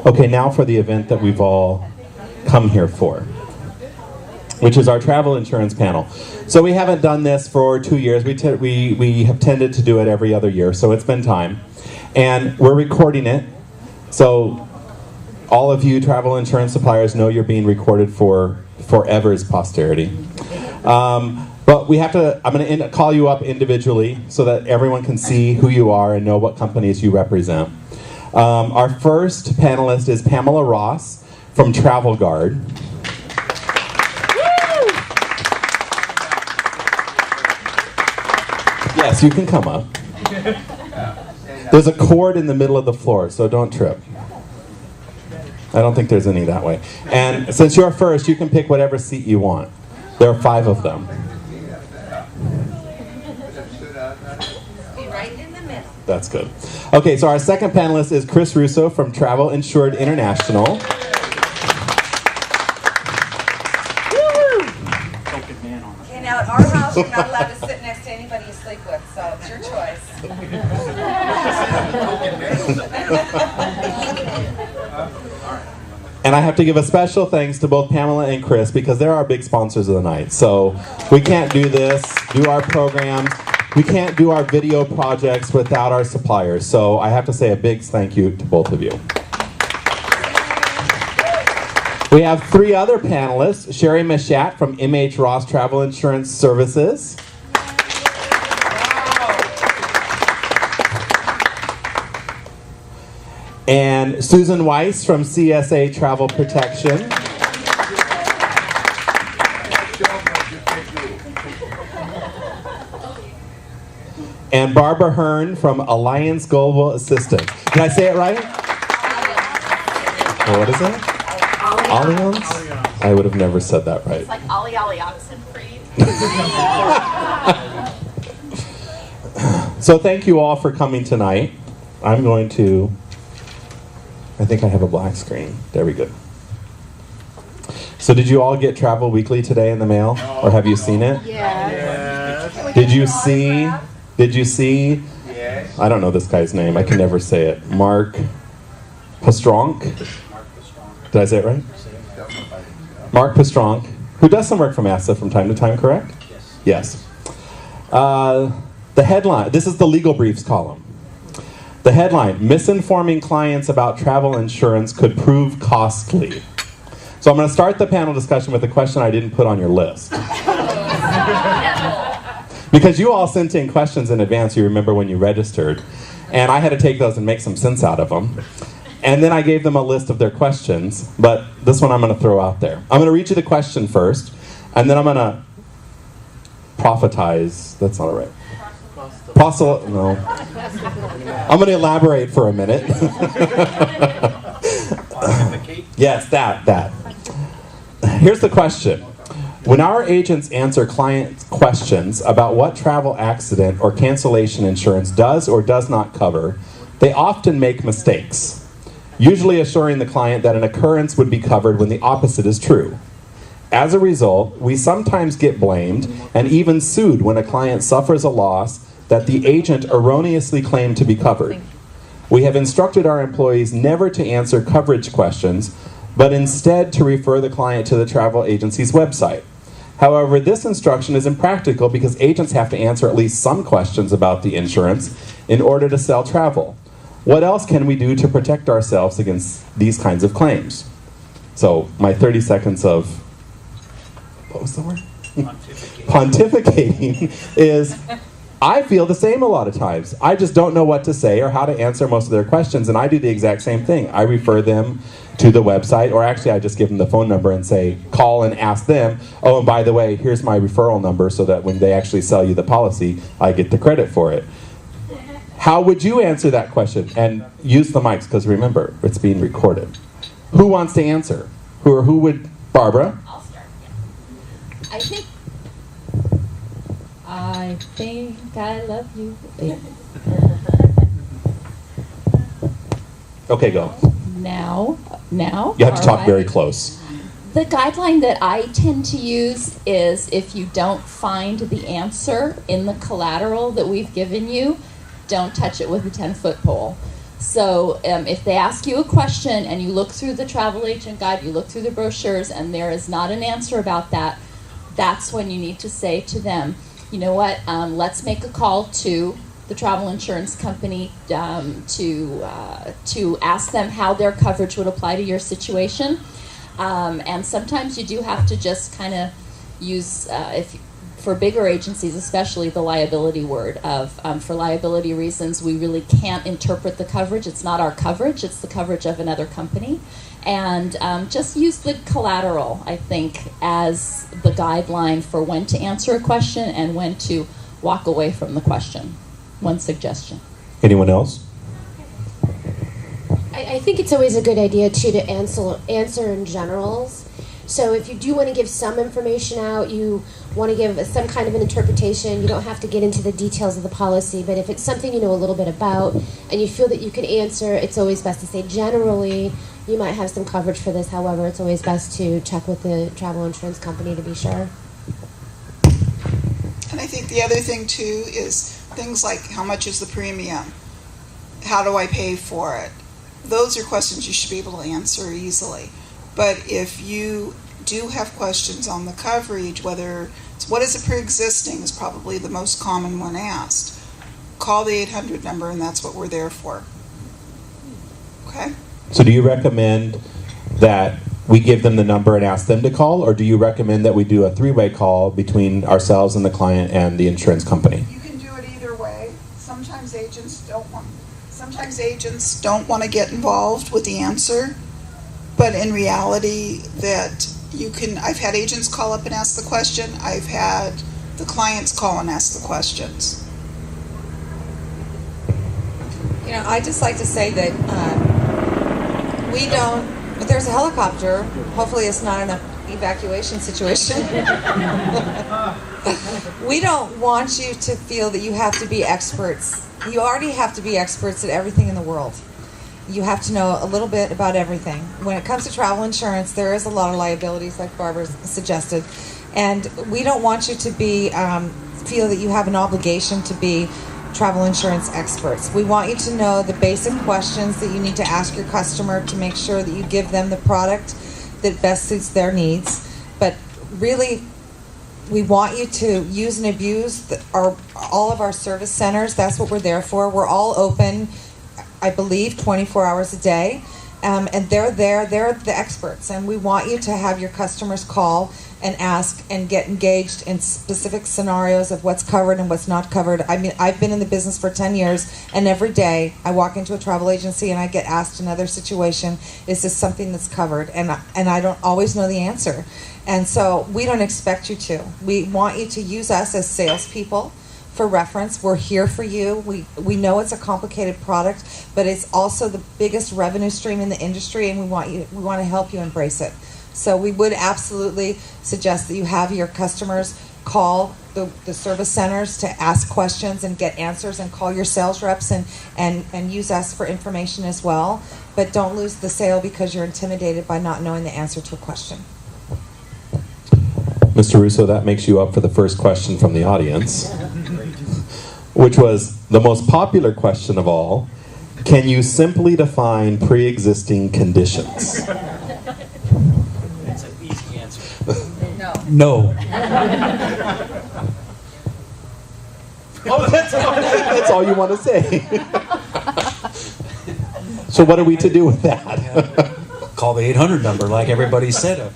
Okay, now for the event that we've all come here for, which is our travel insurance panel. So we haven't done this for 2 years. We have tended to do it every other year, so it's been time. And we're recording it, so all of you travel insurance suppliers know you're being recorded for forever's posterity. But we have to, I'm going to call you up individually so that everyone can see who you are and know what companies you represent. Our first panelist is Pamela Ross from Travel Guard. Yes, you can come up. There's a cord in the middle of the floor, so don't trip. I don't think there's any that way. And since you're first, you can pick whatever seat you want. There are 5 of them. Be right in the middle. That's good. Okay, so our second panelist is Chris Russo from Travel Insured International. Okay, now at our house, you're not allowed to sit next to anybody you sleep with, so it's your choice. And I have to give a special thanks to both Pamela and Chris because they're our big sponsors of the night. So we can't do this, do our programs, we can't do our video projects without our suppliers. So I have to say a big thank you to both of you. We have 3 other panelists, Sherry Machat from MH Ross Travel Insurance Services. And Susan Weiss from CSA Travel Protection. And Barbara Hearn from Alliance Global Assistance. Did I say it right? Oh, what is it? Alliance? I would have never said that right. It's like Ollie Oxenfree. So thank you all for coming tonight. I'm going to... I think I have a black screen. There we go. So did you all get Travel Weekly today in the mail? Or have you seen it? Yes. Did you see? Yes. I don't know this guy's name. I can never say it. Mark Pastronk? Did I say it right? Mark Pastronk, who does some work for MASA from time to time, correct? Yes. The headline, this is the legal briefs column. The headline, misinforming clients about travel insurance could prove costly. So I'm going to start the panel discussion with a question I didn't put on your list. Because you all sent in questions in advance, you remember when you registered, and I had to take those and make some sense out of them. And then I gave them a list of their questions, but this one I'm going to throw out there. I'm going to read you the question first, and then I'm going to prophetize. That's not right. No. I'm going to elaborate for a minute. Yes, that. Here's the question. When our agents answer client questions about what travel accident or cancellation insurance does or does not cover, they often make mistakes, usually assuring the client that an occurrence would be covered when the opposite is true. As a result, we sometimes get blamed and even sued when a client suffers a loss that the agent erroneously claimed to be covered. We have instructed our employees never to answer coverage questions, but instead to refer the client to the travel agency's website. However, this instruction is impractical because agents have to answer at least some questions about the insurance in order to sell travel. What else can we do to protect ourselves against these kinds of claims? So, my 30 seconds of, what was the word? Pontificating is, I feel the same a lot of times. I just don't know what to say or how to answer most of their questions, and I do the exact same thing. I refer them to the website, or actually I just give them the phone number and say, call and ask them, oh, and by the way, here's my referral number so that when they actually sell you the policy, I get the credit for it. How would you answer that question? And use the mics, because remember, it's being recorded. Who wants to answer? Who would? Barbara? I'll start. I think I love you. Okay, go. Now. You have to talk very close. The guideline that I tend to use is if you don't find the answer in the collateral that we've given you, don't touch it with a 10-foot pole. So if they ask you a question and you look through the travel agent guide, you look through the brochures, and there is not an answer about that, that's when you need to say to them, you know what, let's make a call to the travel insurance company to ask them how their coverage would apply to your situation. And sometimes you do have to just kind of use, for bigger agencies especially, the liability word of, for liability reasons, we really can't interpret the coverage. It's not our coverage, it's the coverage of another company. And just use the collateral, I think, as the guideline for when to answer a question and when to walk away from the question. One suggestion. Anyone else? I think it's always a good idea, too, to answer in generals. So if you do want to give some information out, you want to give some kind of an interpretation, you don't have to get into the details of the policy, but if it's something you know a little bit about and you feel that you can answer, it's always best to say generally you might have some coverage for this. However, it's always best to check with the travel insurance company to be sure. And I think the other thing, too, is things like how much is the premium? How do I pay for it? Those are questions you should be able to answer easily. But if you do have questions on the coverage, whether it's what is a pre-existing is probably the most common one asked. Call the 800 number, and that's what we're there for. Okay? So do you recommend that we give them the number and ask them to call, or do you recommend that we do a three-way call between ourselves and the client and the insurance company? You can do it either way. Sometimes agents don't want to get involved with the answer, but in reality that you can. I've had agents call up and ask the question. I've had the clients call and ask the questions. You know, I just like to say that we don't, if there's a helicopter, hopefully it's not an evacuation situation. We don't want you to feel that you have to be experts. You already have to be experts at everything in the world. You have to know a little bit about everything. When it comes to travel insurance, there is a lot of liabilities, like Barbara suggested, and we don't want you to be feel that you have an obligation to be travel insurance experts. We want you to know the basic questions that you need to ask your customer to make sure that you give them the product that best suits their needs. But really, we want you to use and abuse all of our service centers. That's what we're there for. We're all open, I believe, 24 hours a day. And they're there, they're the experts. And we want you to have your customers call and ask and get engaged in specific scenarios of what's covered and what's not covered. I mean, I've been in the business for 10 years, and every day I walk into a travel agency and I get asked another situation, is this something that's covered? And I don't always know the answer. And so we don't expect you to. We want you to use us as salespeople for reference. We're here for you. We know it's a complicated product, but it's also the biggest revenue stream in the industry, and we want to help you embrace it. So we would absolutely suggest that you have your customers call the service centers to ask questions and get answers, and call your sales reps and use us for information as well. But don't lose the sale because you're intimidated by not knowing the answer to a question. Mr. Russo, that makes you up for the first question from the audience, which was the most popular question of all. Can you simply define pre-existing conditions? It's an easy answer. No. No. Oh, that's all you want to say. So what are we to do with that? Call the 800 number, like everybody said.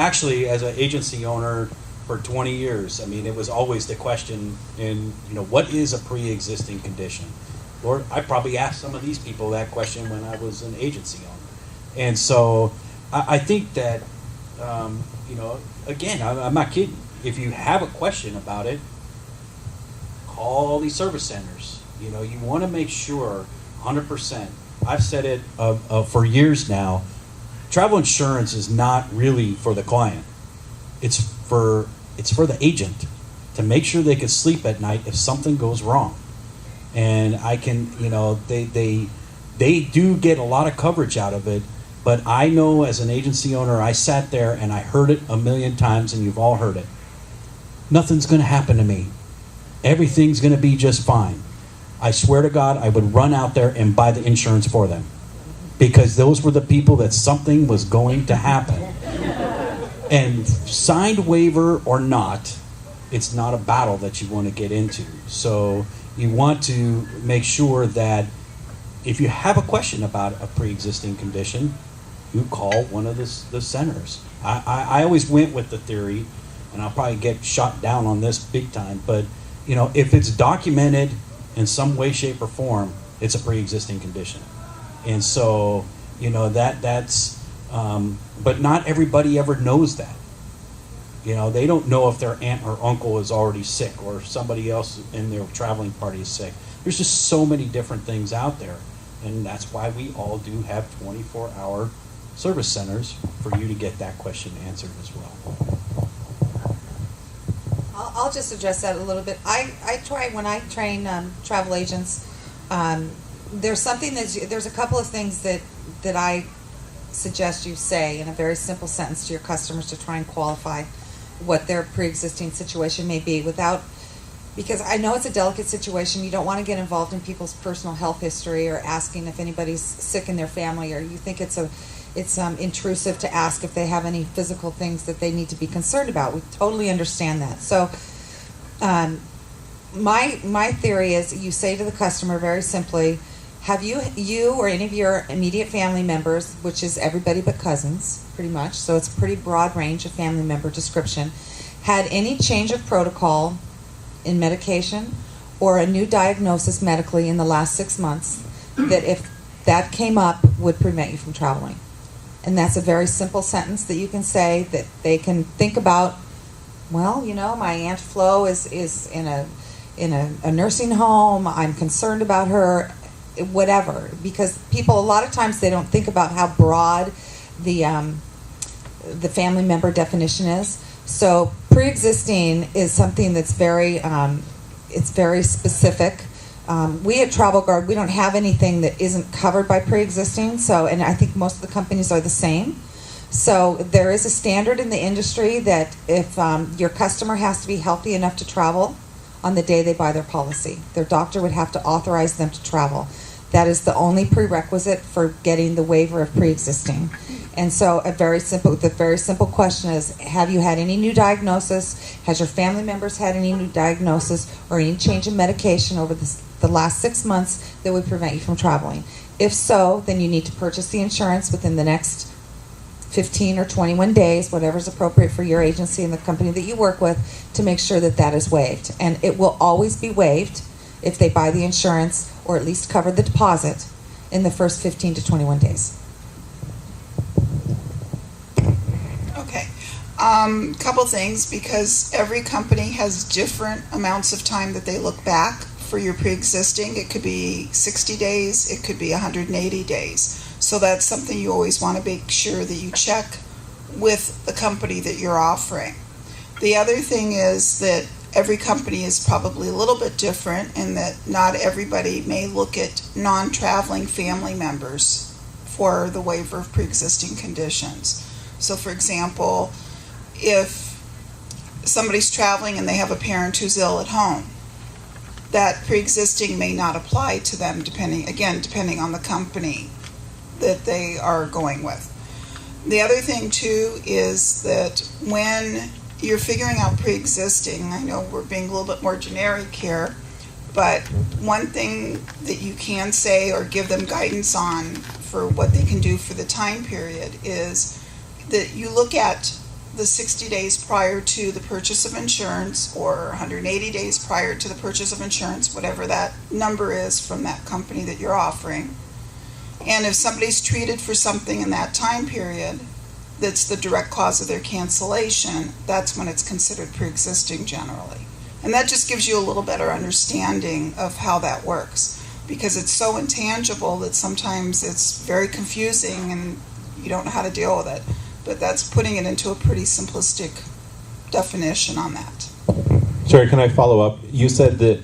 Actually, as an agency owner for 20 years, I mean, it was always the question what is a pre-existing condition? Or I probably asked some of these people that question when I was an agency owner. And so I think that, again, I'm not kidding. If you have a question about it, call these service centers. You want to make sure 100%. I've said it for years now. Travel insurance is not really for the client. It's for the agent to make sure they can sleep at night if something goes wrong. And I can, they do get a lot of coverage out of it. But I know as an agency owner, I sat there and I heard it a million times, and you've all heard it. Nothing's going to happen to me. Everything's going to be just fine. I swear to God, I would run out there and buy the insurance for them. Because those were the people that something was going to happen. And signed waiver or not, it's not a battle that you want to get into. So you want to make sure that if you have a question about a pre-existing condition, you call one of the centers. I always went with the theory, and I'll probably get shot down on this big time, but if it's documented in some way, shape, or form, it's a pre-existing condition. And so, that's, but not everybody ever knows that. They don't know if their aunt or uncle is already sick or somebody else in their traveling party is sick. There's just so many different things out there. And that's why we all do have 24-hour service centers for you to get that question answered as well. I'll just address that a little bit. I try when I train travel agents. There's a couple of things that I suggest you say in a very simple sentence to your customers to try and qualify what their pre-existing situation may be because I know it's a delicate situation. You don't want to get involved in people's personal health history or asking if anybody's sick in their family, or you think it's intrusive to ask if they have any physical things that they need to be concerned about. We totally understand that. So my theory is you say to the customer very simply, have you or any of your immediate family members, which is everybody but cousins, pretty much, so it's a pretty broad range of family member description, had any change of protocol in medication or a new diagnosis medically in the last 6 months that if that came up would prevent you from traveling? And that's a very simple sentence that you can say that they can think about. Well, my Aunt Flo is in a nursing home. I'm concerned about her, whatever. Because people, a lot of times, they don't think about how broad the family member definition is. So pre-existing is something that's very specific. We at Travel Guard, we don't have anything that isn't covered by pre-existing. So, and I think most of the companies are the same. So there is a standard in the industry that if your customer has to be healthy enough to travel on the day they buy their policy, their doctor would have to authorize them to travel. That is the only prerequisite for getting the waiver of pre-existing. And so the very simple question is, have you had any new diagnosis? Has your family members had any new diagnosis or any change in medication over the last 6 months that would prevent you from traveling? If so, then you need to purchase the insurance within the next 15 or 21 days, whatever's appropriate for your agency and the company that you work with, to make sure that that is waived. And it will always be waived if they buy the insurance or at least cover the deposit in the first 15 to 21 days. Okay. Couple things, because every company has different amounts of time that they look back for your pre-existing. It could be 60 days, it could be 180 days. So that's something you always want to make sure that you check with the company that you're offering. The other thing is that every company is probably a little bit different in that not everybody may look at non-traveling family members for the waiver of pre-existing conditions. So for example, if somebody's traveling and they have a parent who's ill at home, that pre-existing may not apply to them depending on the company that they are going with. The other thing too is that when you're figuring out pre-existing, I know we're being a little bit more generic here, but one thing that you can say or give them guidance on for what they can do for the time period is that you look at the 60 days prior to the purchase of insurance or 180 days prior to the purchase of insurance, whatever that number is from that company that you're offering. And if somebody's treated for something in that time period that's the direct cause of their cancellation, that's when it's considered pre-existing generally. And that just gives you a little better understanding of how that works, because it's so intangible that sometimes it's very confusing and you don't know how to deal with it. But that's putting it into a pretty simplistic definition on that. Sherry, can I follow up? You said that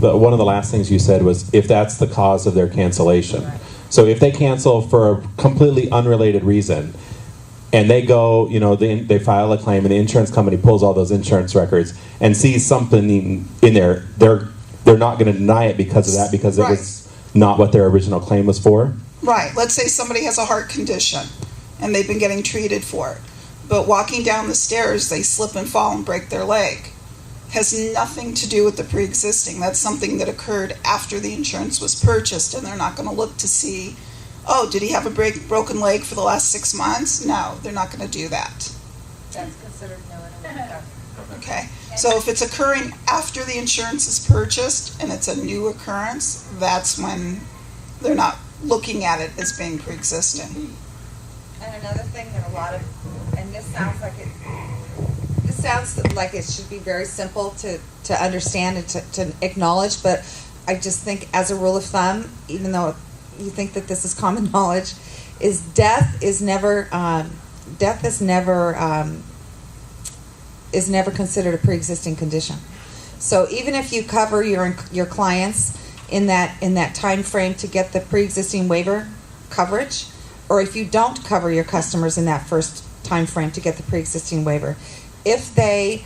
one of the last things you said was if that's the cause of their cancellation. Right. So if they cancel for a completely unrelated reason and they go, they file a claim and the insurance company pulls all those insurance records and sees something in there, they're they're not going to deny it because of that, because it Right. was not what their original claim was for. Right. Let's say somebody has a heart condition and they've been getting treated for it, but walking down the stairs they slip and fall and break their leg. Has nothing to do with the pre-existing. That's something that occurred after the insurance was purchased, and they're not going to look to see, oh, did he have a broken leg for the last 6 months? No, they're not going to do that. That's considered no. Okay. So if it's occurring after the insurance is purchased and it's a new occurrence, that's when they're not looking at it as being pre-existing. And another thing that a lot of, and this sounds like it should be very simple to understand and to acknowledge, but I just think as a rule of thumb, even though you think that this is common knowledge, is death is never considered a pre-existing condition. So even if you cover your clients in that time frame to get the pre-existing waiver coverage, or if you don't cover your customers in that first time frame to get the pre-existing waiver, if they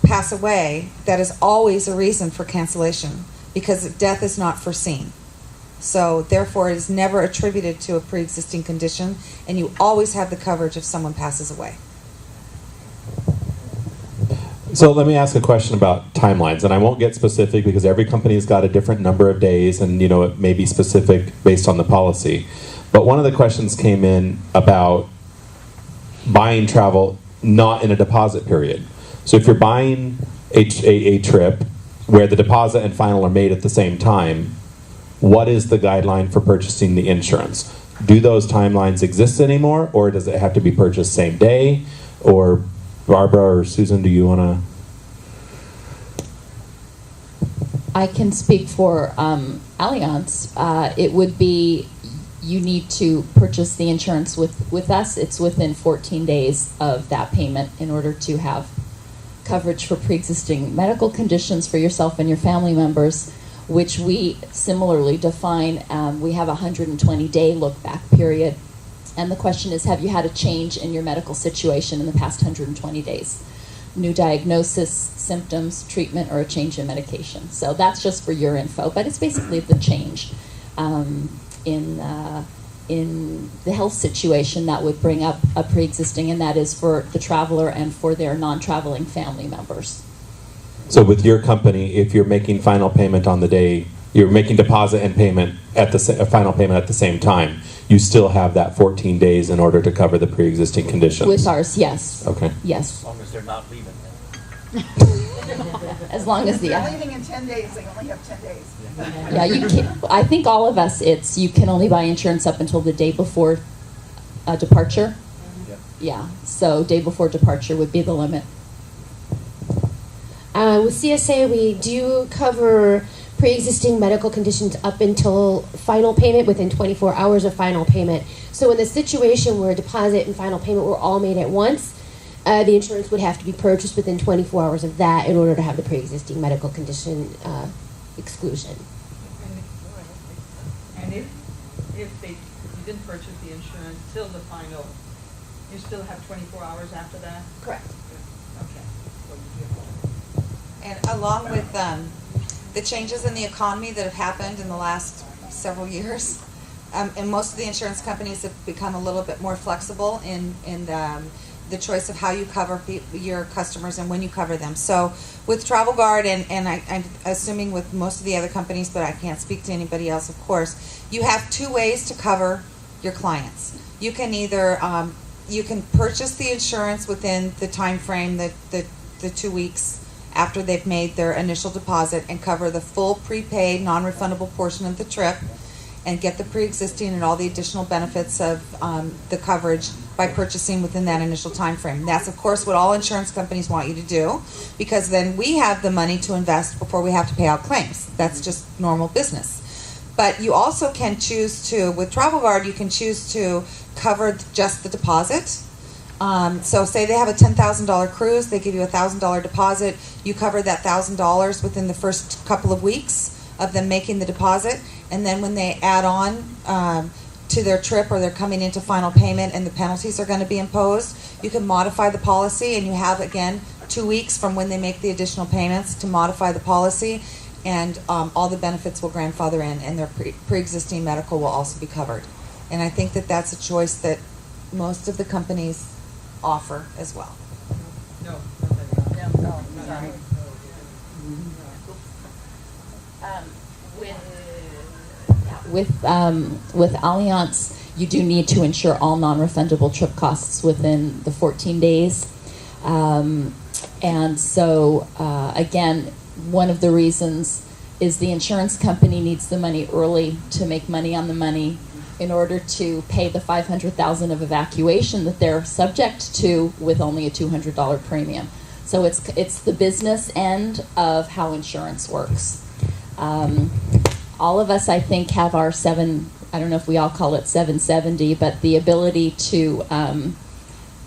pass away, that is always a reason for cancellation because death is not foreseen. So therefore it is never attributed to a pre-existing condition, and you always have the coverage if someone passes away. So let me ask a question about timelines, and I won't get specific because every company's got a different number of days, and it may be specific based on the policy. But one of the questions came in about buying travel not in a deposit period. So if you're buying a trip where the deposit and final are made at the same time, what is the guideline for purchasing the insurance? Do those timelines exist anymore, or does it have to be purchased same day? Or Barbara or Susan, do you want to? I can speak for Allianz. It would be, you need to purchase the insurance with us. It's within 14 days of that payment in order to have coverage for pre-existing medical conditions for yourself and your family members, which we similarly define. We have a 120-day look-back period. And the question is, have you had a change in your medical situation in the past 120 days? New diagnosis, symptoms, treatment, or a change in medication. So that's just for your info, but it's basically the change in the health situation that would bring up a pre-existing, and that is for the traveler and for their non-traveling family members. So with your company, if you're making final payment on the day, you're making deposit and payment at the final payment at the same time, you still have that 14 days in order to cover the pre-existing conditions. With ours, yes. Okay. Yes. As long as they're not leaving then. As long as If the they're leaving in 10 days, they only have 10 days. yeah, you can. I think all of us, you can only buy insurance up until the day before departure. Yep. Yeah. So day before departure would be the limit. With CSA, we do cover pre-existing medical conditions up until final payment within 24 hours of final payment. So in the situation where deposit and final payment were all made at once, the insurance would have to be purchased within 24 hours of that in order to have the pre-existing medical condition exclusion. And if you didn't purchase the insurance till the final, you still have 24 hours after that? Correct. Okay. And along with the changes in the economy that have happened in the last several years, and most of the insurance companies have become a little bit more flexible in the choice of how you cover your customers and when you cover them. So with Travel Guard, and I'm assuming with most of the other companies, but I can't speak to anybody else, of course, you have two ways to cover your clients. You can either you can purchase the insurance within the time frame, the 2 weeks after they've made their initial deposit, and cover the full prepaid non-refundable portion of the trip and get the pre-existing and all the additional benefits of the coverage by purchasing within that initial time frame. That's, of course, what all insurance companies want you to do, because then we have the money to invest before we have to pay out claims. That's just normal business. But you also can choose to, with Travel Guard, you can choose to cover just the deposit. So say they have a $10,000 cruise, they give you a $1,000 deposit, you cover that $1,000 within the first couple of weeks of them making the deposit, and then when they add on to their trip, or they're coming into final payment and the penalties are going to be imposed, you can modify the policy, and you have, again, 2 weeks from when they make the additional payments to modify the policy and all the benefits will grandfather in, and their pre-existing medical will also be covered. And I think that that's a choice that most of the companies offer as well. No. Sorry. With Allianz, you do need to insure all non-refundable trip costs within the 14 days. And so, again, one of the reasons is the insurance company needs the money early to make money on the money in order to pay the $500,000 of evacuation that they're subject to with only a $200 premium. So it's the business end of how insurance works. All of us, I think, have our I don't know if we all call it 770, but the ability to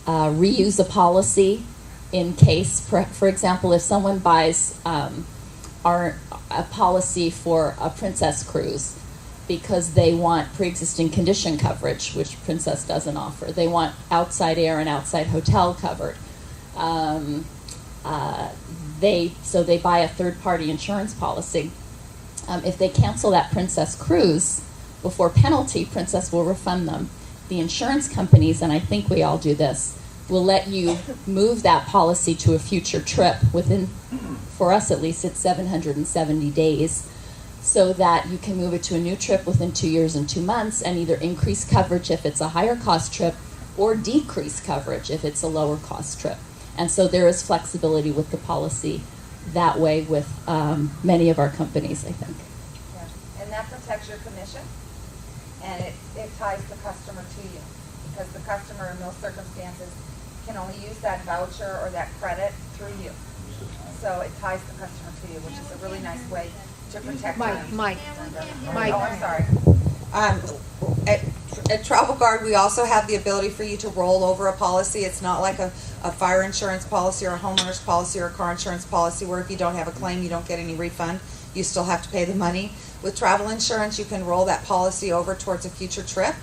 reuse a policy in case, for example, if someone buys a policy for a Princess cruise because they want pre-existing condition coverage, which Princess doesn't offer. They want outside air and outside hotel covered. So they buy a third-party insurance policy. If they cancel that Princess cruise before penalty, Princess will refund them. The insurance companies, and I think we all do this, will let you move that policy to a future trip within, for us at least, it's 770 days, so that you can move it to a new trip within 2 years and 2 months and either increase coverage if it's a higher cost trip or decrease coverage if it's a lower cost trip. And so there is flexibility with the policy that way with many of our companies, I think. Yeah. And that protects your commission, and it ties the customer to you, because the customer in those circumstances can only use that voucher or that credit through you. So it ties the customer to you, which is a really nice way to protect them. Mike. Oh, I'm sorry. At Travel Guard, we also have the ability for you to roll over a policy. It's not like a fire insurance policy or a homeowner's policy or a car insurance policy where if you don't have a claim, you don't get any refund. You still have to pay the money. With travel insurance, you can roll that policy over towards a future trip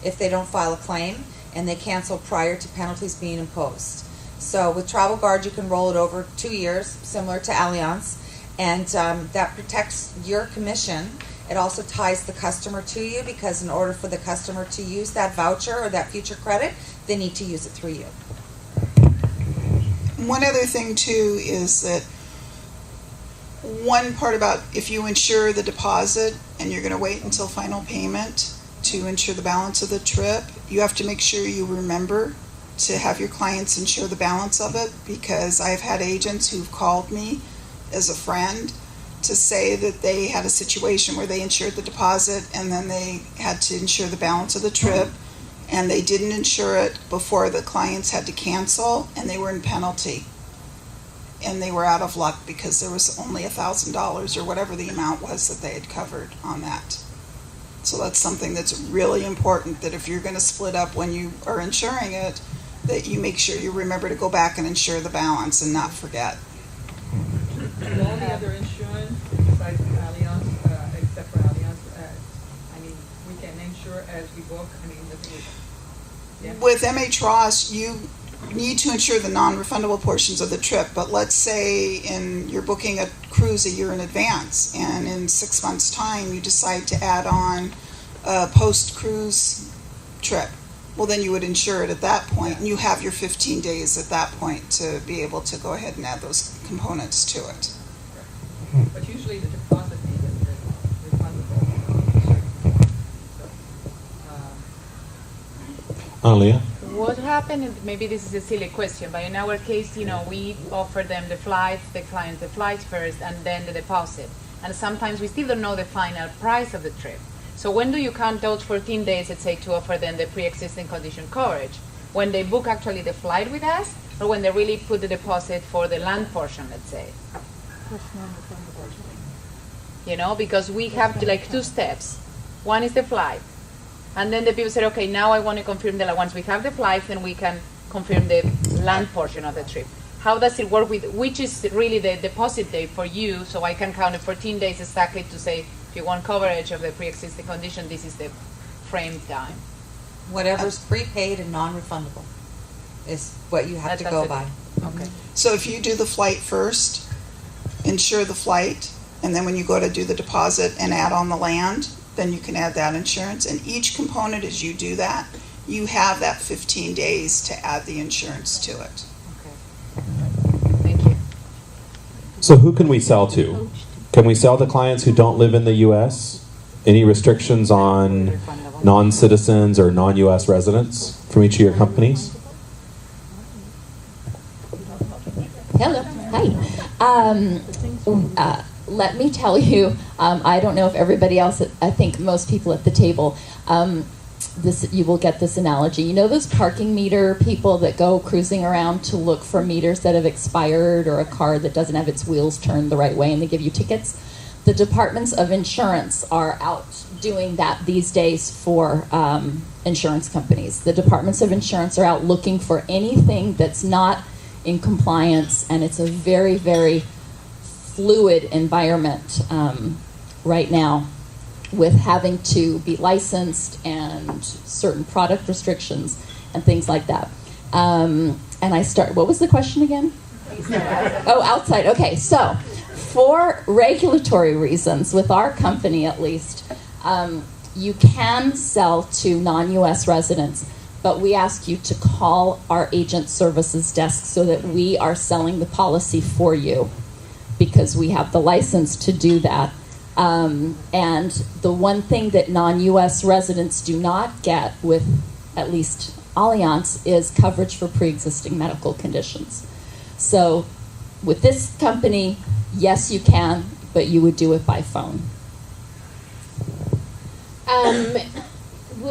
if they don't file a claim and they cancel prior to penalties being imposed. So with Travel Guard, you can roll it over 2 years, similar to Allianz, and that protects your commission. It also ties the customer to you, because in order for the customer to use that voucher or that future credit, they need to use it through you. One other thing too is that one part about if you insure the deposit and you're going to wait until final payment to insure the balance of the trip, you have to make sure you remember to have your clients insure the balance of it, because I've had agents who've called me as a friend to say that they had a situation where they insured the deposit and then they had to insure the balance of the trip, and they didn't insure it before the clients had to cancel, and they were in penalty. And they were out of luck because there was only $1,000 or whatever the amount was that they had covered on that. So that's something that's really important, that if you're going to split up when you are insuring it, that you make sure you remember to go back and insure the balance and not forget. All the other insurance besides Allianz, except for Allianz, I mean, we can insure as we book. I mean, the thing is, yeah. With MH Ross, you need to insure the non-refundable portions of the trip, but let's say you're booking a cruise a year in advance, and in 6 months' time you decide to add on a post-cruise trip. Well, then you would insure it at that point, and you have your 15 days at that point to be able to go ahead and add those components to it. But usually the deposit fee is refundable. So, Alia? What happened, maybe this is a silly question, but in our case, we offer them the clients the flights first and then the deposit. And sometimes we still don't know the final price of the trip. So when do you count those 14 days, let's say, to offer them the pre-existing condition coverage? When they book actually the flight with us, or when they really put the deposit for the land portion, let's say? Because we have like 2 steps. One is the flight. And then the people said, okay, now I want to confirm that once we have the flight, then we can confirm the land portion of the trip. How does it work which is really the deposit date for you, so I can count it 14 days exactly to say, if you want coverage of the pre-existing condition, this is the frame time. Whatever's prepaid and non-refundable is what you have to go by. Okay. So if you do the flight first, insure the flight, And then when you go to do the deposit and add on the land, then you can add that insurance. And each component, as you do that, you have that 15 days to add the insurance to it. Thank you. So who can we sell to? Can we sell to clients who don't live in the U.S.? Any restrictions on non-citizens or non-U.S. residents from each of your companies? Hello. Hi. Let me tell you, I don't know if everybody else, I think most people at the table, you will get this analogy. You know those parking meter people that go cruising around to look for meters that have expired or a car that doesn't have its wheels turned the right way and they give you tickets? The departments of insurance are out doing that these days for insurance companies. The departments of insurance are out looking for anything that's not in compliance, and it's a very, very fluid environment right now with having to be licensed and certain product restrictions and things like that. What was the question again? Oh, outside. Okay, so for regulatory reasons, with our company at least, you can sell to non-U.S. residents, but we ask you to call our agent services desk so that we are selling the policy for you, because we have the license to do that. And the one thing that non-U.S. residents do not get with at least Allianz is coverage for pre-existing medical conditions. So with this company, yes, you can, but you would do it by phone.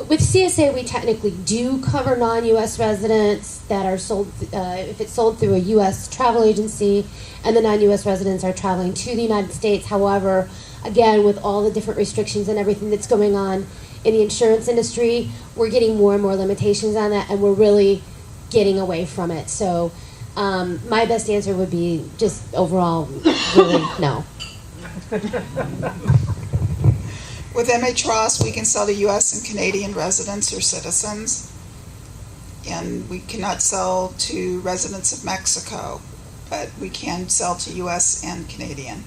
With CSA, we technically do cover non-U.S. residents that are sold, if it's sold through a U.S. travel agency, and the non-U.S. residents are traveling to the United States. However, again, with all the different restrictions and everything that's going on in the insurance industry, we're getting more and more limitations on that, and we're really getting away from it. So my best answer would be just overall, really, no. With MH Ross, we can sell to U.S. and Canadian residents or citizens, and we cannot sell to residents of Mexico, but we can sell to U.S. and Canadian.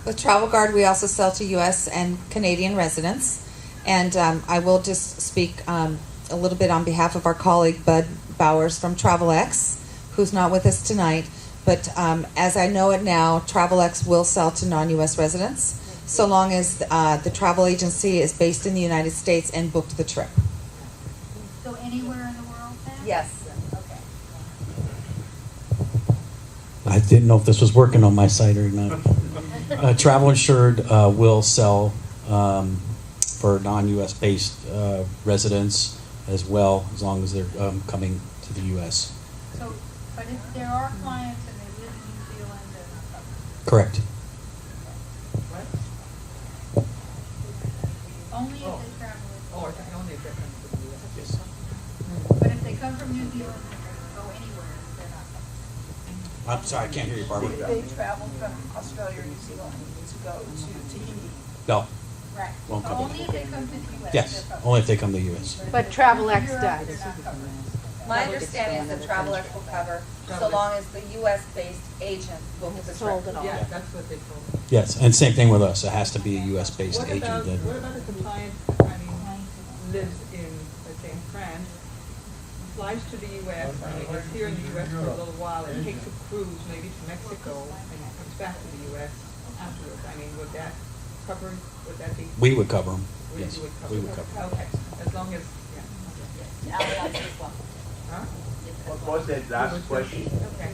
With Travel Guard, we also sell to U.S. and Canadian residents, and I will just speak a little bit on behalf of our colleague Bud Bowers from TravelX, who's not with us tonight. But as I know it now, TravelX will sell to non-U.S. residents, so long as the travel agency is based in the United States and booked the trip. So anywhere in the world then? Yes. Okay. I didn't know if this was working on my site or not. Travel Insured will sell for non-U.S. based residents as well, as long as they're coming to the U.S. So, but if there are clients and they live in New Zealand and... Correct. What? Only if they travel with... Oh, I think only if they're coming to the U.S. Yes. But if they come from New Zealand and go anywhere, they're not covered. I'm sorry, I can't hear you, Barbara. They travel from Australia or New Zealand to go to Tahiti. No, Right. Won't So cover only that. if they come to the U.S. yes, they're covered. only if they come to the U.S. But TravelX Europe, does. they're not covered. My understanding is that TravelX will cover so long as the U.S.-based agent books the Sold trip. it all. Yeah, that's what they told me. Yes, and same thing with us. It has to be a U.S. based What agent. about if the client, lives in, let's say, in France, flies to the U.S., I mean, is here in the U.S. for a little while, and takes a cruise maybe to Mexico, and comes back to the U.S. afterwards? I mean, would that cover, would that be? We would cover them. you Yes, would cover? we would cover them. Okay, as long as, yeah. Huh? What was that last question? Okay.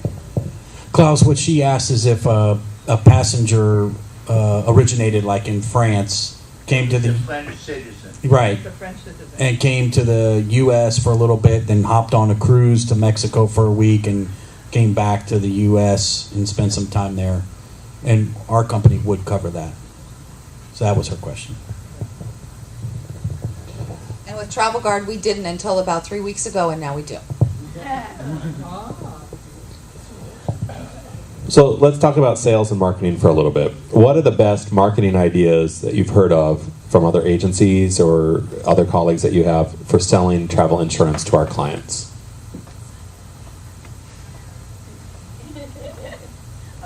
Klaus, what she asked is if a passenger originated like in France, came to The the French citizen. right, The French citizen. and came to the U.S. for a little bit, then hopped on a cruise to Mexico for a week and came back to the U.S. and spent some time there, and our company would cover that. So that was her question. And with Travel Guard, we didn't until about 3 weeks ago, and now we do. So let's talk about sales and marketing for a little bit. What are the best marketing ideas that you've heard of from other agencies or other colleagues that you have for selling travel insurance to our clients?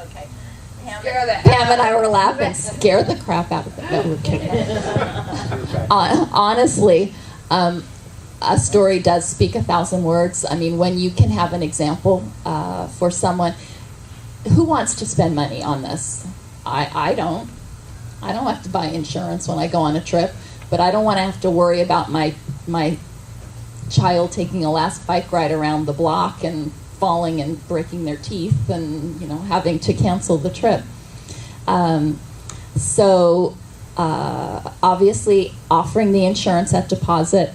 Okay. Pam and I were laughing, scared the crap out of them. No, we're kidding. Honestly, a story does speak 1,000 words. I mean, when you can have an example for someone who wants to spend money on this. I don't. I don't have to buy insurance when I go on a trip, but I don't want to have to worry about my child taking a last bike ride around the block and falling and breaking their teeth and, you know, having to cancel the trip. Obviously offering the insurance at deposit,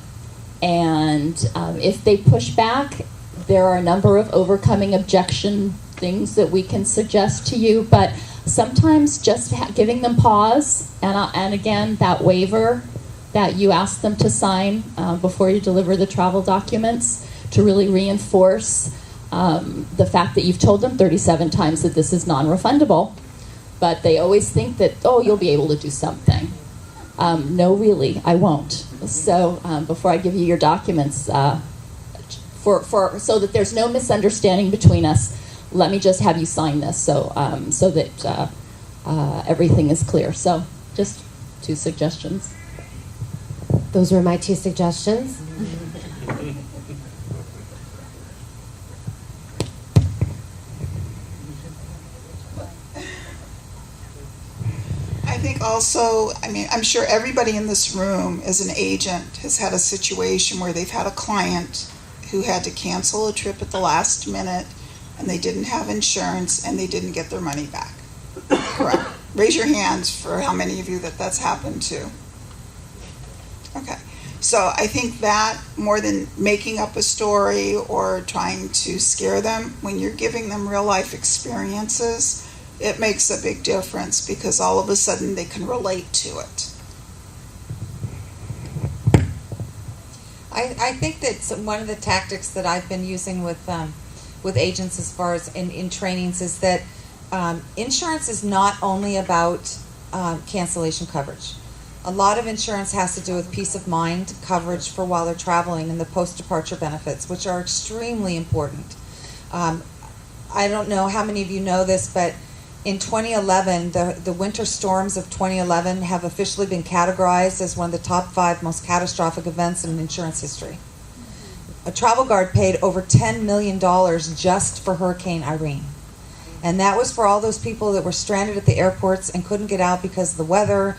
and if they push back, there are a number of overcoming objection things that we can suggest to you, but sometimes just giving them pause, and again, that waiver that you ask them to sign before you deliver the travel documents to really reinforce the fact that you've told them 37 times that this is non-refundable, but they always think that, oh, you'll be able to do something. No, really, I won't. So before I give you your documents, so that there's no misunderstanding between us, let me just have you sign this so that everything is clear. So just 2 suggestions. Those were my 2 suggestions. I think also, I mean, I'm sure everybody in this room as an agent has had a situation where they've had a client who had to cancel a trip at the last minute and they didn't have insurance and they didn't get their money back. Correct. Raise your hands for how many of you that's happened to. Okay. So I think that more than making up a story or trying to scare them, when you're giving them real life experiences, it makes a big difference because all of a sudden they can relate to it. I think that one of the tactics that I've been using with agents as far as in trainings is that insurance is not only about cancellation coverage. A lot of insurance has to do with peace of mind coverage for while they're traveling and the post-departure benefits, which are extremely important. I don't know how many of you know this, but in 2011, the winter storms of 2011 have officially been categorized as one of the top 5 most catastrophic events in insurance history. A travel guard paid over $10 million just for Hurricane Irene. And that was for all those people that were stranded at the airports and couldn't get out because of the weather,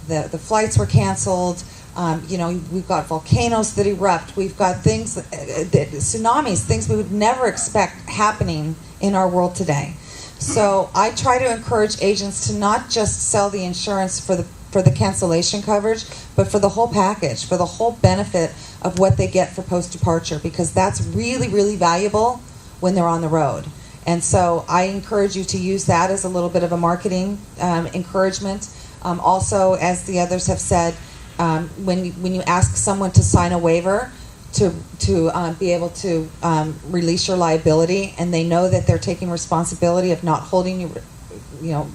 the flights were canceled. We've got volcanoes that erupt. We've got things, tsunamis, things we would never expect happening in our world today. So I try to encourage agents to not just sell the insurance for the cancellation coverage, but for the whole package, for the whole benefit of what they get for post-departure, because that's really, really valuable when they're on the road. And so I encourage you to use that as a little bit of a marketing encouragement. Also, as the others have said, when you ask someone to sign a waiver to be able to release your liability, and they know that they're taking responsibility of not holding you,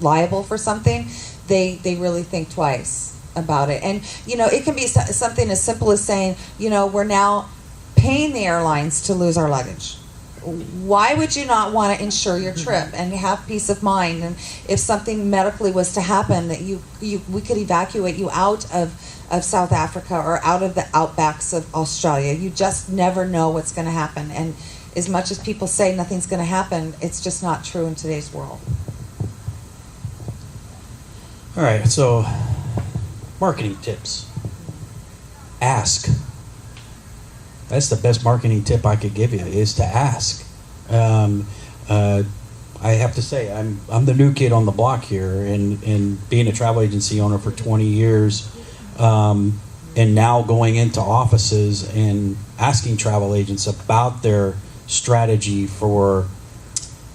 liable for something, they really think twice about it. And it can be something as simple as saying, we're now paying the airlines to lose our luggage. Why would you not want to insure your trip and have peace of mind? And if something medically was to happen, that we could evacuate you out of South Africa or out of the outbacks of Australia. You just never know what's going to happen. And as much as people say nothing's going to happen, it's just not true in today's world. All right, so marketing tips. Ask. That's the best marketing tip I could give you, is to ask. I have to say, I'm the new kid on the block here, and being a travel agency owner for 20 years, and now going into offices and asking travel agents about their strategy for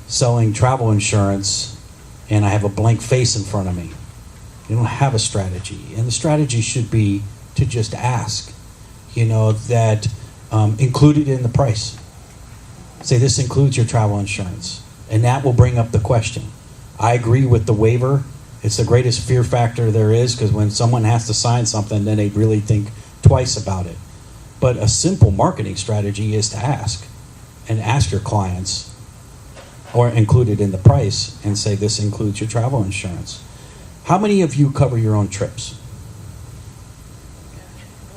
selling travel insurance, and I have a blank face in front of me. You don't have a strategy, and the strategy should be to just ask. That included in the price. Say, this includes your travel insurance, and that will bring up the question. I agree with the waiver. It's the greatest fear factor there is, because when someone has to sign something, then they really think twice about it. But a simple marketing strategy is to ask, and ask your clients, or include it in the price and say this includes your travel insurance. How many of you cover your own trips?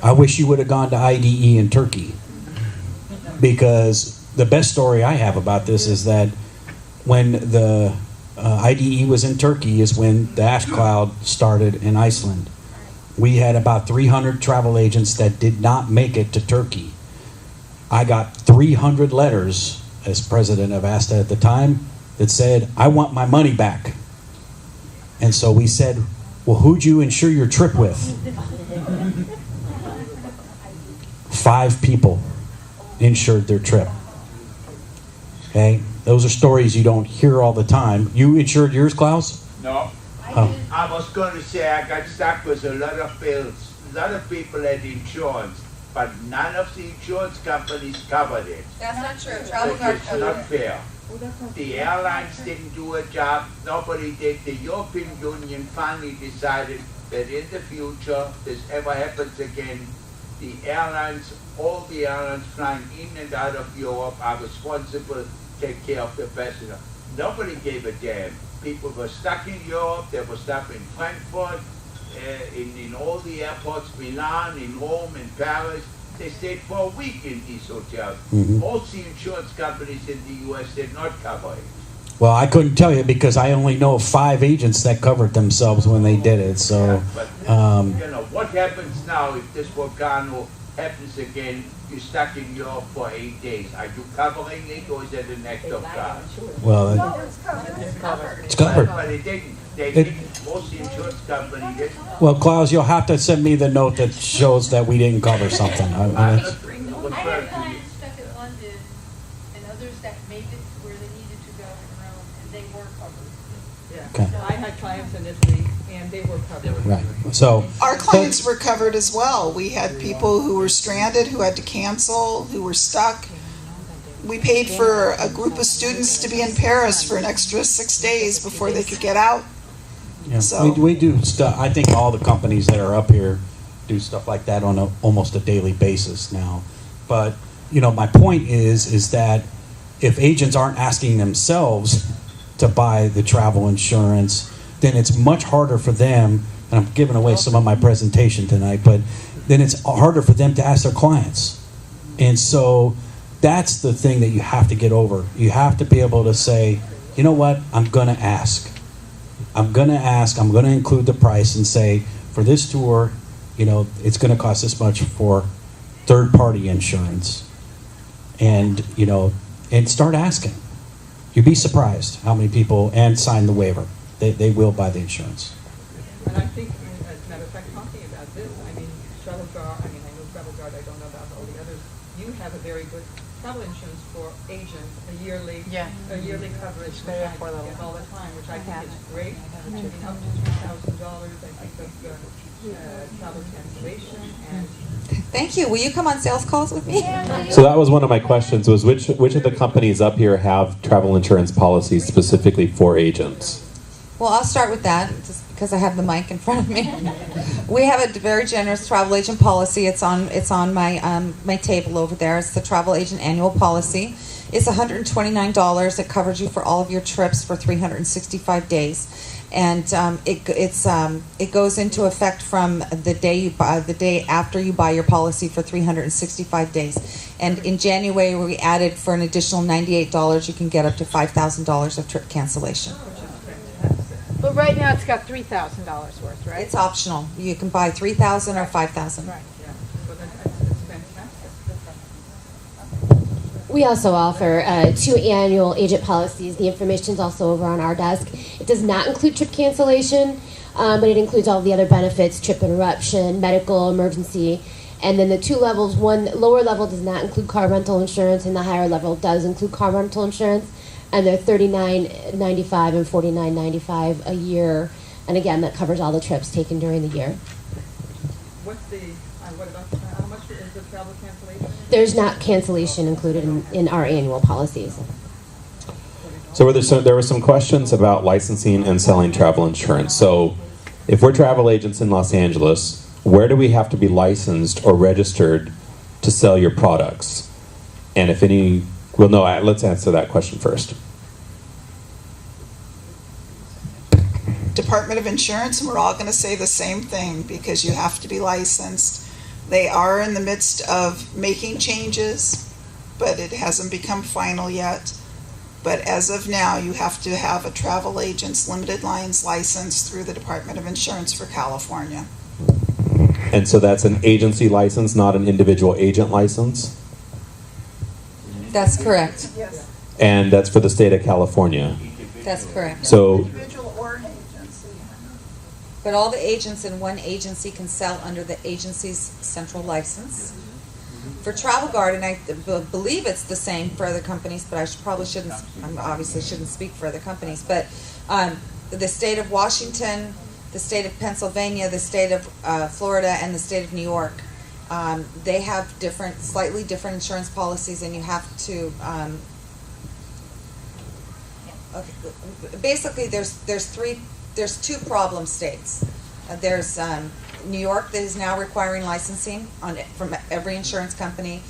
I wish you would have gone to IDE in Turkey, because the best story I have about this is that when the IDE was in Turkey is when the ash cloud started in Iceland. We had about 300 travel agents that did not make it to Turkey. I got 300 letters as president of ASTA at the time that said, I want my money back. And so we said, well, who'd you insure your trip with? 5 people insured their trip. Okay? Those are stories you don't hear all the time. You insured yours, Klaus? No. Oh. I was going to say I got stuck with a lot of bills. A lot of people had insurance, but none of the insurance companies covered it. That's not true. Travel Which guard is covered not it. fair. The airlines didn't do a job. Nobody did. The European Union finally decided that in the future, if this ever happens again, the airlines, all the airlines flying in and out of Europe are responsible to take care of the passenger. Nobody gave a damn. People were stuck in Europe. They were stuck in Frankfurt, in all the airports, Milan, in Rome, in Paris. They stayed for a week in these hotels. Most the insurance companies in the U.S. did not cover it. Well, I couldn't tell you because I only know of 5 agents that covered themselves when they did it. So, But you know what happens now if this volcano happens again? You're stuck in Europe for 8 days. Are you covering it, or is that an act of God? well, No, it's covered. it's covered. But it didn't. They didn't. Most insurance companies didn't. Well, Klaus, you'll have to send me the note that shows that we didn't cover something. I'm I- not I referring had to you. clients stuck in London and others that made it to where they needed to go in Rome, and they were covered. Yeah. Okay. I had clients in Italy, and they were covered. right. So, Our clients were covered as well. We had people who were stranded, who had to cancel, who were stuck. We paid for a group of students to be in Paris for an extra 6 days before they could get out. yeah, So- we do stuff. I think all the companies that are up here do stuff like that on almost a daily basis now. But my point is that if agents aren't asking themselves to buy the travel insurance, then it's much harder for them. And I'm giving away some of my presentation tonight, but then it's harder for them to ask their clients. And so that's the thing that you have to get over. You have to be able to say, you know what, I'm going to ask. I'm going to ask, I'm going to include the price and say, for this tour, it's going to cost this much for third-party insurance. And, and start asking. You'd be surprised how many people, and sign the waiver. They will buy the insurance. And I think, as a matter of fact, talking about this, I mean, Travel Guard, I know Travel Guard, I don't know about all the others. You have a very good travel insurance for agents, a yearly coverage, which I get all the time, which I think is great. I mean, up to $3,000, I think of travel cancellation and. Thank you. Will you come on sales calls with me? So that was one of my questions, was which of the companies up here have travel insurance policies specifically for agents? Well, I'll start with that, just because I have the mic in front of me. We have a very generous travel agent policy. It's on my my table over there. It's the travel agent annual policy. It's $129. It covers you for all of your trips for 365 days, and it goes into effect from the day after you buy your policy for 365 days. And in January, we added for an additional $98, you can get up to $5,000 of trip cancellation. But right now, it's got $3,000 worth, right? It's optional. You can buy $3,000 or $5,000. Right, yeah, so it's fantastic. We also offer 2 annual agent policies. The information is also over on our desk. It does not include trip cancellation, but it includes all the other benefits, trip interruption, medical, emergency. And then the 2 levels, one lower level does not include car rental insurance, and the higher level does include car rental insurance. And they're $39.95 and $49.95 a year. And again, that covers all the trips taken during the year. What about, how much is the travel cancellation? There's not cancellation included in our annual policies. So there were some questions about licensing and selling travel insurance. So if we're travel agents in Los Angeles, where do we have to be licensed or registered to sell your products? And if any, well, no, let's answer that question first. Department of Insurance, and we're all going to say the same thing because you have to be licensed. They are in the midst of making changes, but it hasn't become final yet. But as of now, you have to have a travel agent's limited lines license through the Department of Insurance for California. And so that's an agency license, not an individual agent license? That's correct. Yes. And that's for the state of California. That's correct. So, Individual or an agency. But all the agents in one agency can sell under the agency's central license. For Travel Guard, and I believe it's the same for other companies, but I obviously shouldn't speak for other companies, but the state of Washington, the state of Pennsylvania, the state of Florida, and the state of New York, they have slightly different insurance policies, and you have to, basically there's two problem states. There's New York that is now requiring licensing from every insurance company,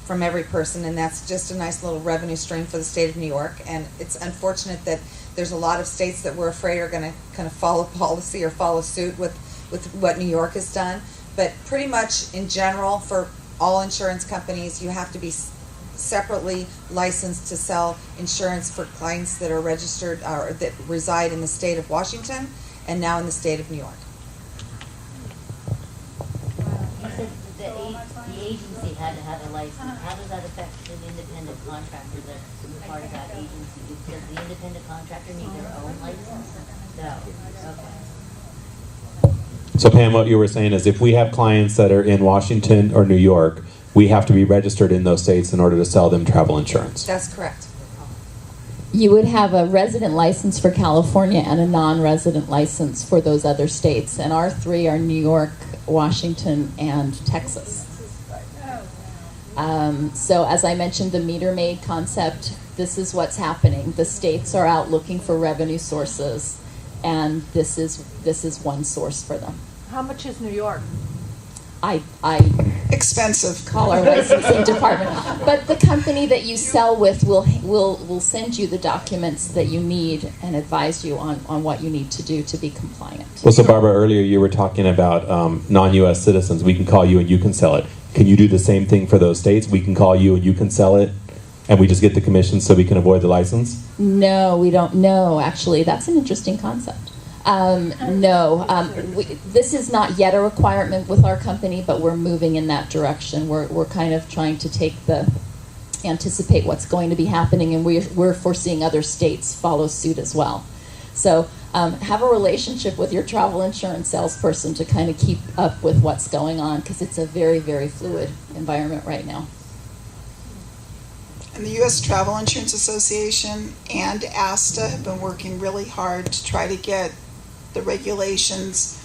from every person, and that's just a nice little revenue stream for the state of New York. And it's unfortunate that there's a lot of states that we're afraid are going to kind of follow policy or follow suit with what New York has done. But pretty much in general, for all insurance companies, you have to be separately licensed to sell insurance for clients that are registered or that reside in the state of Washington and now in the state of New York. You said the agency had to have a license. How does that affect an independent contractor that's part of that agency? Does the independent contractor need their own license? No. Okay. So Pam, what you were saying is if we have clients that are in Washington or New York, we have to be registered in those states in order to sell them travel insurance. That's correct. You would have a resident license for California and a non-resident license for those other states. And our three are New York, Washington, and Texas. So as I mentioned, the meter maid concept, this is what's happening. The states are out looking for revenue sources, and this is one source for them. How much is New York? I Expensive. call our licensing department. But the company that you sell with will send you the documents that you need and advise you on what you need to do to be compliant. Well, so Barbara, earlier you were talking about non-U.S. citizens. We can call you and you can sell it. Can you do the same thing for those states? We can call you and you can sell it, and we just get the commission so we can avoid the license? No, we don't know, actually. That's an interesting concept. This is not yet a requirement with our company, but we're moving in that direction. We're kind of trying to anticipate what's going to be happening, and we're foreseeing other states follow suit as well. So have a relationship with your travel insurance salesperson to kind of keep up with what's going on, because it's a very, very fluid environment right now. And the U.S. Travel Insurance Association and ASTA have been working really hard to try to get the regulations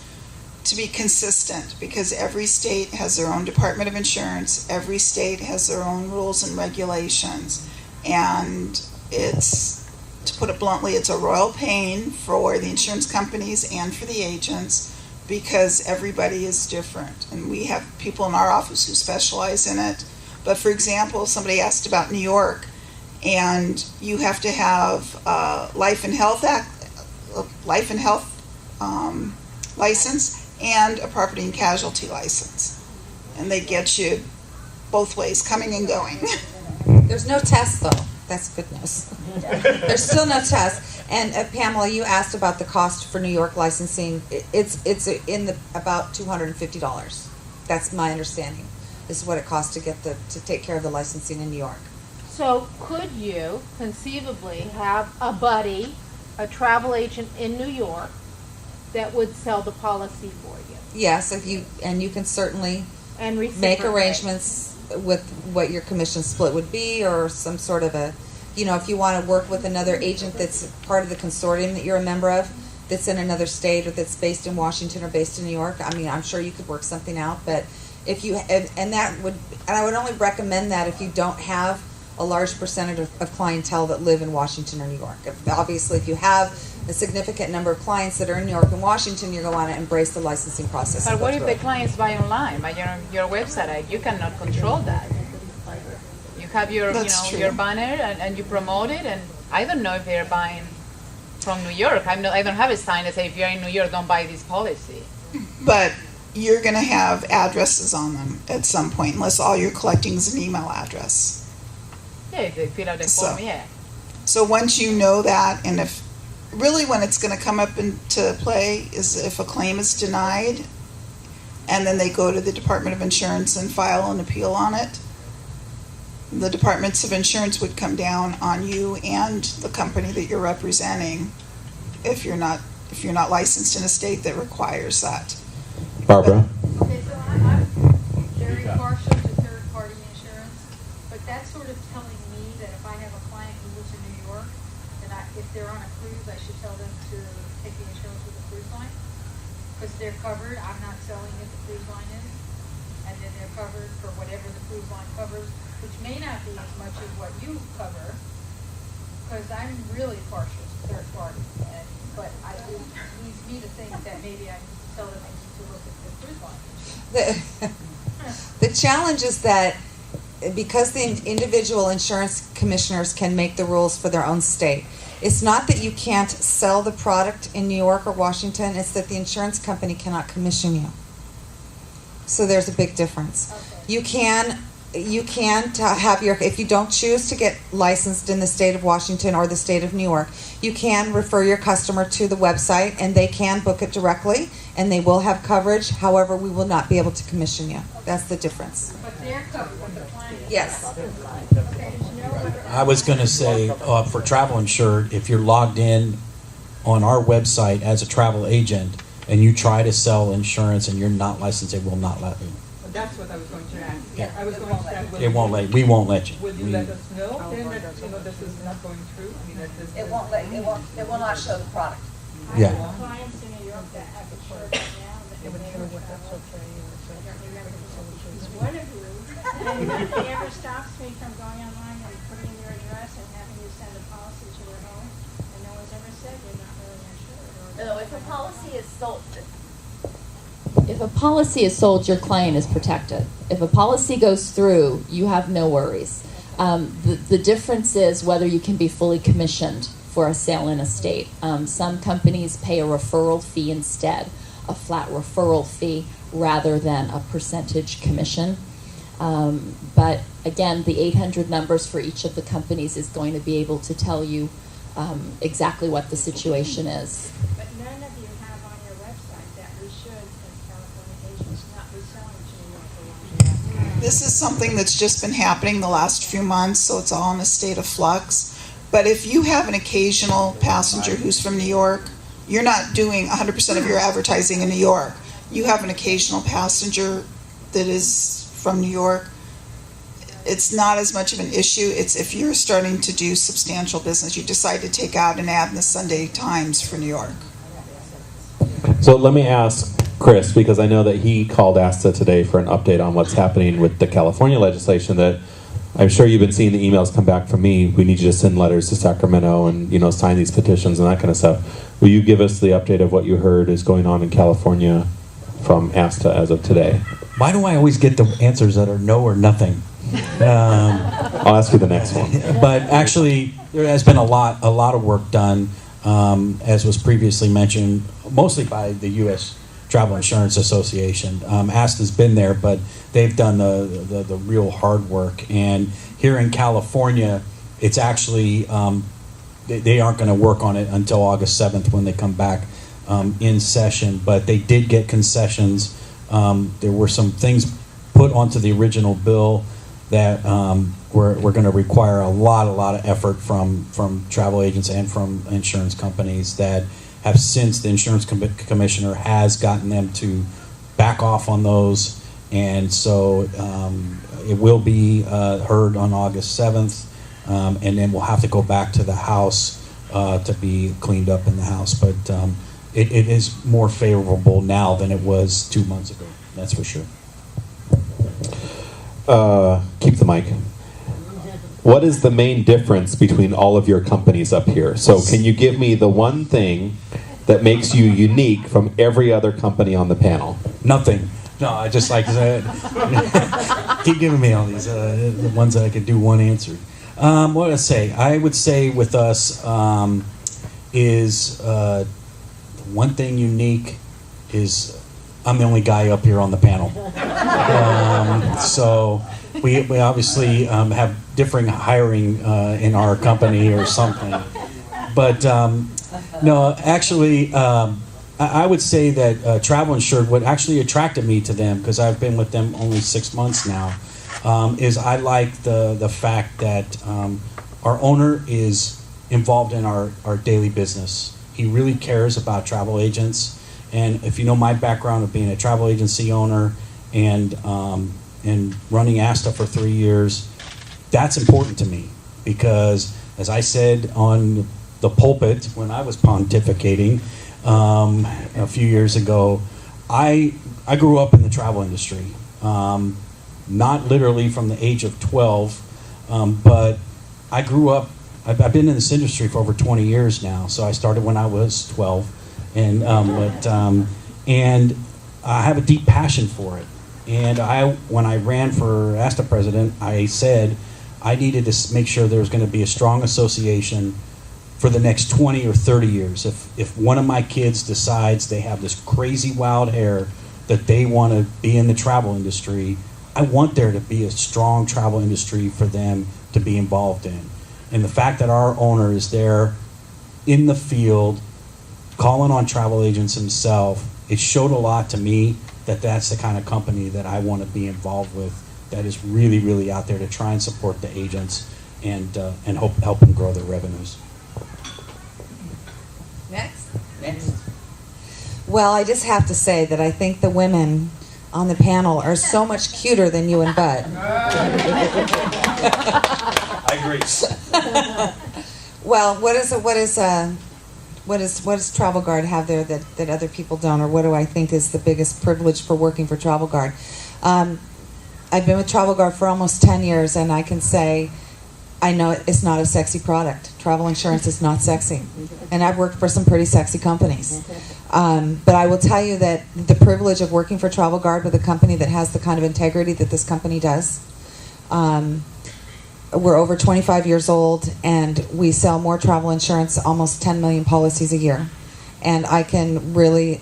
to be consistent, because every state has their own Department of Insurance, every state has their own rules and regulations, and it's, to put it bluntly, it's a royal pain for the insurance companies and for the agents, because everybody is different, and we have people in our office who specialize in it. But for example, somebody asked about New York, and you have to have life and health license and a property and casualty license, and they get you both ways, coming and going. There's no test, though. That's good news. There's still no test. And Pamela, you asked about the cost for New York licensing. It's in about $250. That's my understanding. This is what it costs to take care of the licensing in New York. So could you conceivably have a buddy, a travel agent in New York, that would sell the policy for you? Yes, you can certainly make arrangements with what your commission split would be, or some sort of if you want to work with another agent that's part of the consortium that you're a member of, that's in another state or that's based in Washington or based in New York. I mean, I'm sure you could work something out, but if you I would only recommend that if you don't have a large percentage of clientele that live in Washington or New York. Obviously, if you have a significant number of clients that are in New York and Washington, you're going to want to embrace the licensing process. But what if the clients buy online, by your website? You cannot control that. You have your your banner and you promote it, and I don't know if they're buying from New York. I don't have a sign that says if you're in New York, don't buy this policy. But you're going to have addresses on them at some point, unless all you're collecting is an email address. Yeah, if they fill out the form, yeah. So once you know that, and if really when it's going to come up into play is if a claim is denied, and then they go to the Department of Insurance and file an appeal on it, the Departments of Insurance would come down on you and the company that you're representing if you're not licensed in a state that requires that. Barbara? Okay, so I'm very partial to third-party insurance, but that's sort of telling me that if I have a client who lives in New York, then if they're on a cruise, I should tell them to take the insurance with the cruise line, because they're covered. I'm not selling it, the cruise line is, and then they're covered for whatever the cruise line covers, which may not be as much as what you cover, because I'm really partial to third party, but it leads me to think that maybe I need to tell them I need to look at the cruise line. The challenge is that because the individual insurance commissioners can make the rules for their own state, it's not that you can't sell the product in New York or Washington, it's that the insurance company cannot commission you. So there's a big difference. Okay. You can have if you don't choose to get licensed in the state of Washington or the state of New York, you can refer your customer to the website and they can book it directly and they will have coverage. However, we will not be able to commission you. That's the difference. But they're covered when the client is. Yes. I was going to say, for travel insured, if you're logged in on our website as a travel agent and you try to sell insurance and you're not licensed, it will not let you. That's what I was going to ask. Yeah. I was going to ask. We won't let you. Will you let us know then that this is not going through? I mean, that this It will not show the product. Yeah. I have clients in New York that have insurance now that they never travel. I don't remember it's one of you. And nobody ever stops me from going online and putting in your address and having you send a policy to their home. And no one's ever said you're not really insured. No, if a policy is sold, your client is protected. If a policy goes through, you have no worries. The difference is whether you can be fully commissioned for a sale in a state. Some companies pay a referral fee instead, a flat referral fee rather than a percentage commission. But again, the 800 numbers for each of the companies is going to be able to tell you exactly what the situation is. But none of you have on your website that we should, as California agents, not be selling to New York or Washington. This is something that's just been happening the last few months, so it's all in a state of flux. But if you have an occasional passenger who's from New York, you're not doing 100% of your advertising in New York. You have an occasional passenger that is from New York, it's not as much of an issue. It's if you're starting to do substantial business, you decide to take out an ad in the Sunday Times for New York. So let me ask Chris, because I know that he called ASTA today for an update on what's happening with the California legislation that I'm sure you've been seeing the emails come back from me. We need you to send letters to Sacramento and, sign these petitions and that kind of stuff. Will you give us the update of what you heard is going on in California from ASTA as of today? Why do I always get the answers that are no or nothing? I'll ask you the next one. But actually, there has been a lot of work done, as was previously mentioned, mostly by the U.S. Travel Insurance Association. ASTA's been there, but they've done the real hard work. And here in California, it's actually, they aren't going to work on it until August 7th when they come back in session. But they did get concessions. There were some things put onto the original bill that we're going to require a lot of effort from travel agents and from insurance companies that have since the insurance commissioner has gotten them to back off on those. And so it will be heard on August 7th, and then we'll have to go back to the House to be cleaned up in the House. But it is more favorable now than it was 2 months ago, that's for sure. Keep the mic. What is the main difference between all of your companies up here? So can you give me the one thing that makes you unique from every other company on the panel? Nothing. No, I just like keep giving me all these the ones that I could do one answer. What did I say? I would say with us, is one thing unique is I'm the only guy up here on the panel. So we obviously have differing hiring in our company or something. But no, actually, I would say that Travel Insured, what actually attracted me to them, because I've been with them only 6 months now, is I like the fact that our owner is involved in our daily business. He really cares about travel agents. And if you know my background of being a travel agency owner and running ASTA for 3 years, that's important to me because, as I said on the pulpit when I was pontificating a few years ago, I grew up in the travel industry. Not literally from the age of 12, but I grew up, I've been in this industry for over 20 years now, so I started when I was 12. And I have a deep passion for it. And when I ran for ASTA president, I said I needed to make sure there was going to be a strong association for the next 20 or 30 years. If one of my kids decides they have this crazy wild hair that they want to be in the travel industry, I want there to be a strong travel industry for them to be involved in. And the fact that our owner is there in the field, calling on travel agents himself, it showed a lot to me that that's the kind of company that I want to be involved with, that is really, really out there to try and support the agents and help them grow their revenues. Next. Well, I just have to say that I think the women on the panel are so much cuter than you and Bud. I agree. Well, what does Travel Guard have there that other people don't, or what do I think is the biggest privilege for working for Travel Guard? I've been with Travel Guard for almost 10 years, and I can say I know it's not a sexy product. Travel insurance is not sexy, and I've worked for some pretty sexy companies. But I will tell you that the privilege of working for Travel Guard with a company that has the kind of integrity that this company does. We're over 25 years old, and we sell more travel insurance, almost 10 million policies a year. And I can really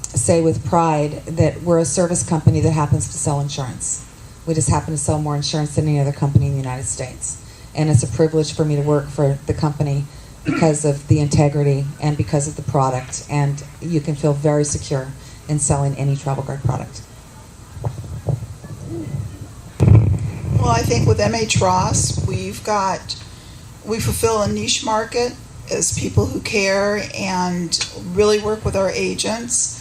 say with pride that we're a service company that happens to sell insurance. We just happen to sell more insurance than any other company in the United States. And it's a privilege for me to work for the company because of the integrity and because of the product. And you can feel very secure in selling any Travel Guard product. Well, I think with MH Ross, we fulfill a niche market as people who care and really work with our agents.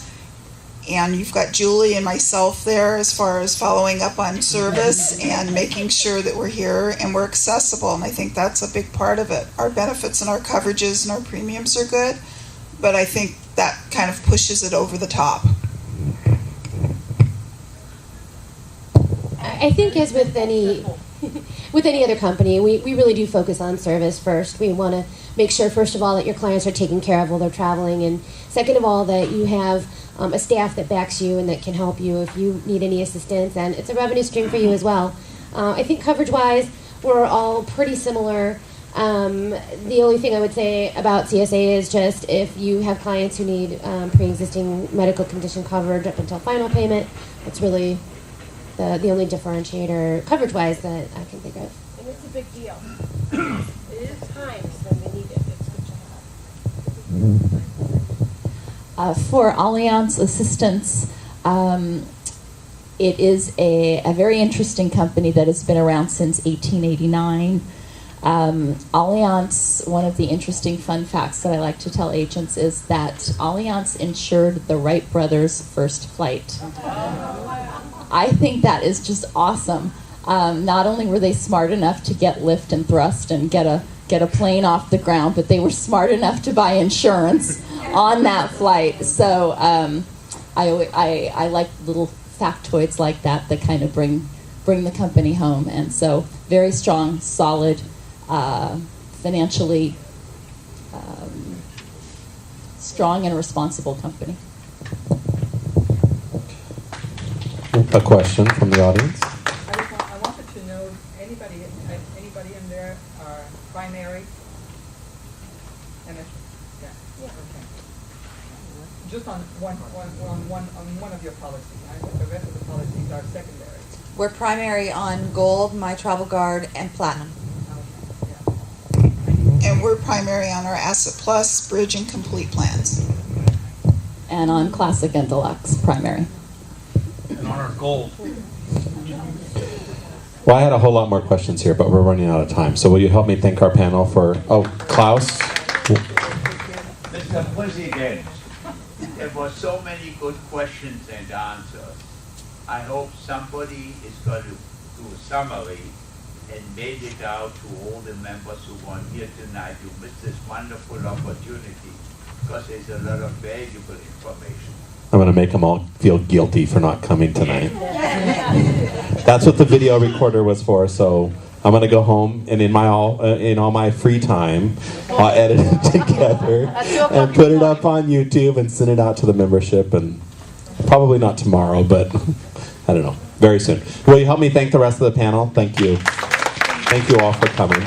And you've got Julie and myself there as far as following up on service and making sure that we're here and we're accessible. And I think that's a big part of it. Our benefits and our coverages and our premiums are good, but I think that kind of pushes it over the top. I think as with any other company, we really do focus on service first. We want to make sure, first of all, that your clients are taken care of while they're traveling, and second of all, that you have a staff that backs you and that can help you if you need any assistance, and it's a revenue stream for you as well. I think coverage-wise, we're all pretty similar. The only thing I would say about CSA is just if you have clients who need pre-existing medical condition coverage up until final payment, that's really the only differentiator coverage-wise that I can think of. And it's a big deal. It is times when we need it. It's good to have. For Allianz Assistance, it is a very interesting company that has been around since 1889. Allianz, one of the interesting fun facts that I like to tell agents is that Allianz insured the Wright brothers' first flight. I think that is just awesome. Not only were they smart enough to get lift and thrust and get a plane off the ground, but they were smart enough to buy insurance on that flight. So I like little factoids like that kind of bring the company home. And so very strong, solid, financially strong and responsible company. A question from the audience. I wanted to know, anybody in there are primary MSP Okay. Just on one of your policies, right? But the rest of the policies are secondary. We're primary on Gold, My Travel Guard, and Platinum. And we're primary on our Asset Plus, Bridge, and Complete plans. And on Classic and Deluxe, primary. And on our gold. Well, I had a whole lot more questions here, but we're running out of time. So will you help me thank our panel for... Oh, Klaus? Mr. President, there were so many good questions and answers. I hope somebody is going to do a summary and mail it out to all the members who weren't here tonight. You missed this wonderful opportunity because there's a lot of valuable information. I'm going to make them all feel guilty for not coming tonight. That's what the video recorder was for, so I'm going to go home and in all my free time, I'll edit it together and put it up on YouTube and send it out to the membership, and probably not tomorrow, but I don't know, very soon. Will you help me thank the rest of the panel? Thank you. Thank you all for coming.